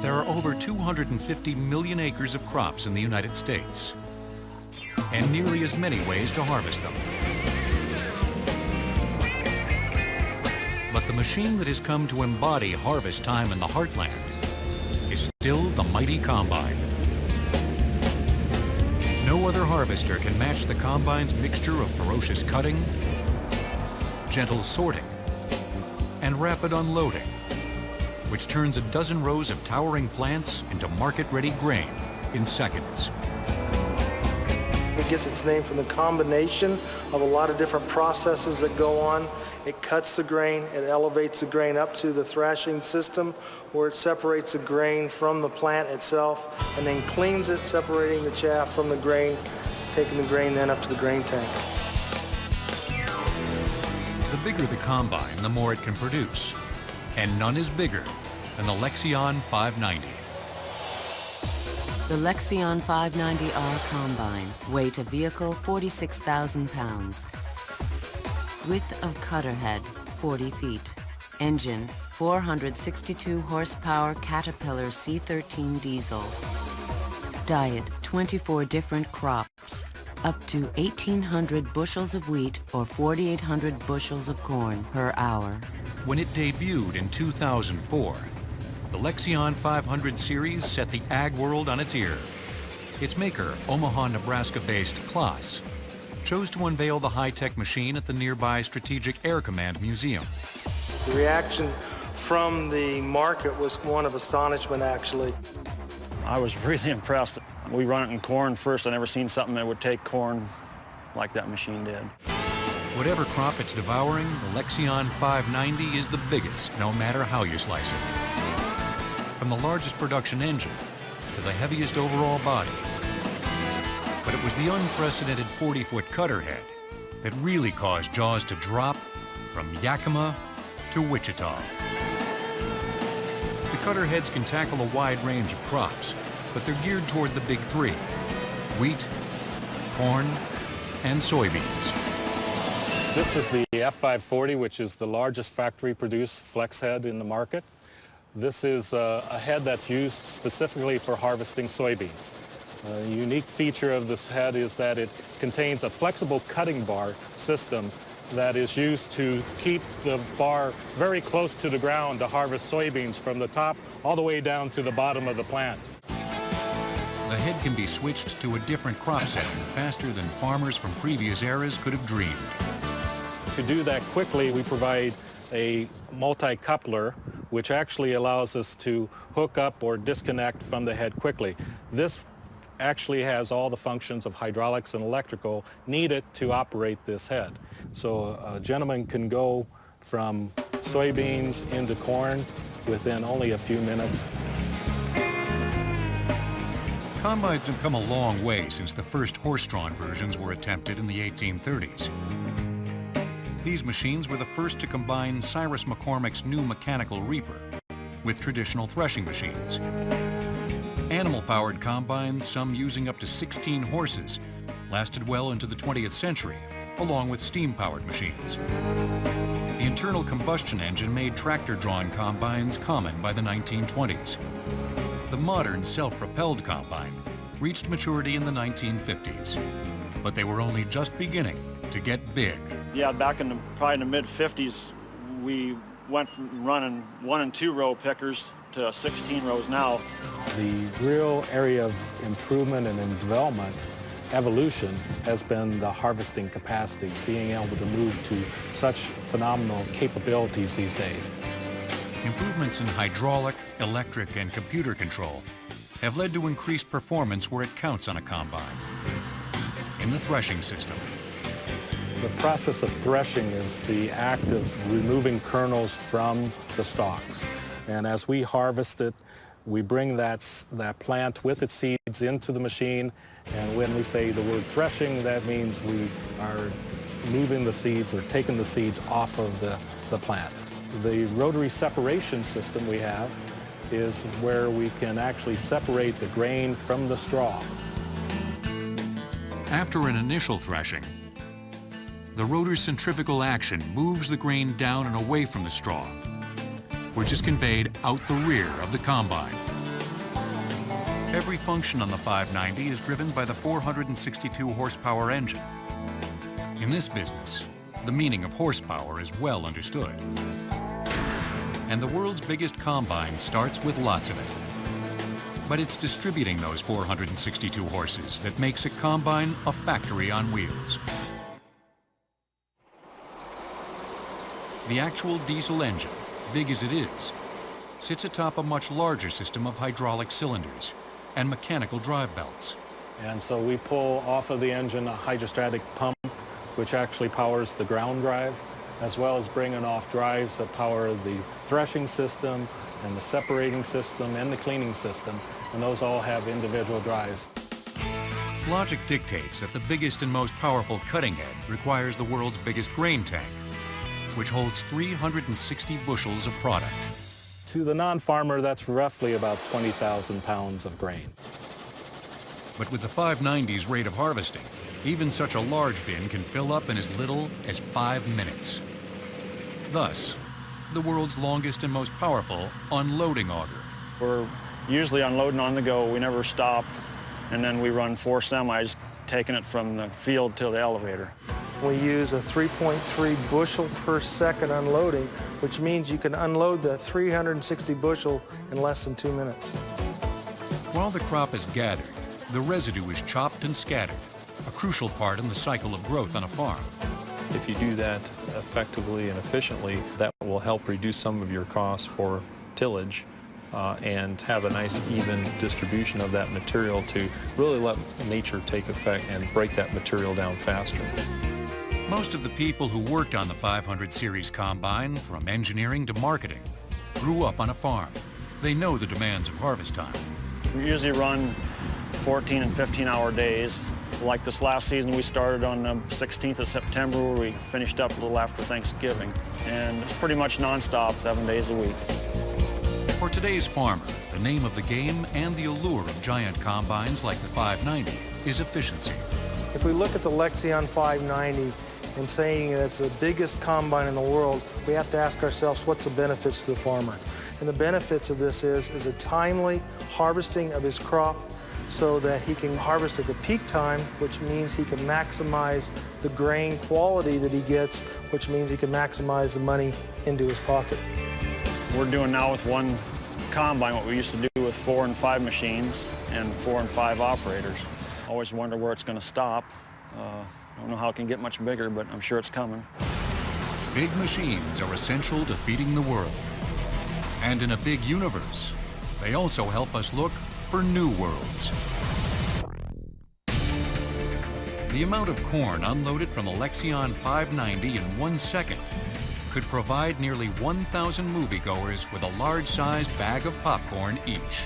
There are over 250 million acres of crops in the United States, and nearly as many ways to harvest them. But the machine that has come to embody harvest time in the heartland is still the mighty combine. No other harvester can match the combine's mixture of ferocious cutting, gentle sorting, and rapid unloading, which turns a dozen rows of towering plants into market-ready grain in seconds. It gets its name from the combination of a lot of different processes that go on. It cuts the grain, it elevates the grain up to the thrashing system where it separates the grain from the plant itself and then cleans it, separating the chaff from the grain, taking the grain then up to the grain tank. The bigger the combine, the more it can produce, and none is bigger than the Lexion 590. The Lexion 590R combine, weight of vehicle 46,000 pounds. Width of cutter head 40 feet. Engine 462 horsepower Caterpillar C13 diesel. Diet 24 different crops, up to 1,800 bushels of wheat or 4,800 bushels of corn per hour. When it debuted in 2004, the Lexion 500 series set the ag world on its ear. Its maker, Omaha, Nebraska-based Claas, chose to unveil the high-tech machine at the nearby Strategic Air Command Museum. The reaction from the market was one of astonishment, actually. I was really impressed. We run it in corn first. I never seen something that would take corn like that machine did. Whatever crop it's devouring, the Lexion 590 is the biggest, no matter how you slice it. From the largest production engine to the heaviest overall body. But it was the unprecedented 40-foot cutter head that really caused jaws to drop from Yakima to Wichita. The cutter heads can tackle a wide range of crops, but they're geared toward the big three: wheat, corn, and soybeans. This is the F540, which is the largest factory-produced flex head in the market. This is a head that's used specifically for harvesting soybeans. A unique feature of this head is that it contains a flexible cutting bar system that is used to keep the bar very close to the ground to harvest soybeans from the top all the way down to the bottom of the plant. The head can be switched to a different crop setting faster than farmers from previous eras could have dreamed. To do that quickly, we provide a multi-coupler, which actually allows us to hook up or disconnect from the head quickly. This actually has all the functions of hydraulics and electrical needed to operate this head. So a gentleman can go from soybeans into corn within only a few minutes. Combines have come a long way since the first horse-drawn versions were attempted in the 1830s. These machines were the first to combine Cyrus McCormick's new mechanical reaper with traditional threshing machines. Animal-powered combines, some using up to 16 horses, lasted well into the 20th century, along with steam-powered machines. The internal combustion engine made tractor-drawn combines common by the 1920s. The modern self-propelled combine reached maturity in the 1950s, but they were only just beginning to get big. Yeah, back in probably in the mid-50s, we went from running 1- and 2-row pickers to 16 rows now. The real area of improvement and in development, evolution, has been the harvesting capacities, being able to move to such phenomenal capabilities these days. Improvements in hydraulic, electric, and computer control have led to increased performance where it counts on a combine. In the threshing system. The process of threshing is the act of removing kernels from the stalks. And as we harvest it, we bring that plant with its seeds into the machine. And when we say the word threshing, that means we are moving the seeds or taking the seeds off of the plant. The rotary separation system we have is where we can actually separate the grain from the straw. After an initial threshing, the rotor's centrifugal action moves the grain down and away from the straw, which is conveyed out the rear of the combine. Every function on the 590 is driven by the 462 horsepower engine. In this business, the meaning of horsepower is well understood. And the world's biggest combine starts with lots of it. But it's distributing those 462 horses that makes a combine a factory on wheels. The actual diesel engine, big as it is, sits atop a much larger system of hydraulic cylinders and mechanical drive belts. And so we pull off of the engine a hydrostatic pump, which actually powers the ground drive, as well as bringing off drives that power the threshing system and the separating system and the cleaning system, and those all have individual drives. Logic dictates that the biggest and most powerful cutting head requires the world's biggest grain tank, which holds 360 bushels of product. To the non-farmer, that's roughly about 20,000 pounds of grain. But with the 590's rate of harvesting, even such a large bin can fill up in as little as 5 minutes. Thus, the world's longest and most powerful unloading auger. We're usually unloading on the go. We never stop, and then we run 4 semis, taking it from the field to the elevator. We use a 3.3 bushel per second unloading, which means you can unload the 360 bushel in less than 2 minutes. While the crop is gathered, the residue is chopped and scattered, a crucial part in the cycle of growth on a farm. If you do that effectively and efficiently, that will help reduce some of your costs for tillage and have a nice even distribution of that material to really let nature take effect and break that material down faster. Most of the people who worked on the 500 series combine, from engineering to marketing, grew up on a farm. They know the demands of harvest time. We usually run 14 and 15-hour days. Like this last season, we started on the 16th of September, where we finished up a little after Thanksgiving. And it's pretty much nonstop, 7 days a week. For today's farmer, the name of the game and the allure of giant combines like the 590 is efficiency. If we look at the Lexion 590 and saying that it's the biggest combine in the world, we have to ask ourselves, what's the benefits to the farmer? And the benefits of this is a timely harvesting of his crop so that he can harvest at the peak time, which means he can maximize the grain quality that he gets, which means he can maximize the money into his pocket. We're doing now with one combine what we used to do with 4 and 5 machines and 4 and 5 operators. Always wonder where it's going to stop. I don't know how it can get much bigger, but I'm sure it's coming. Big machines are essential to feeding the world. And in a big universe, they also help us look for new worlds. The amount of corn unloaded from the Lexion 590 in 1 second could provide nearly 1,000 moviegoers with a large-sized bag of popcorn each.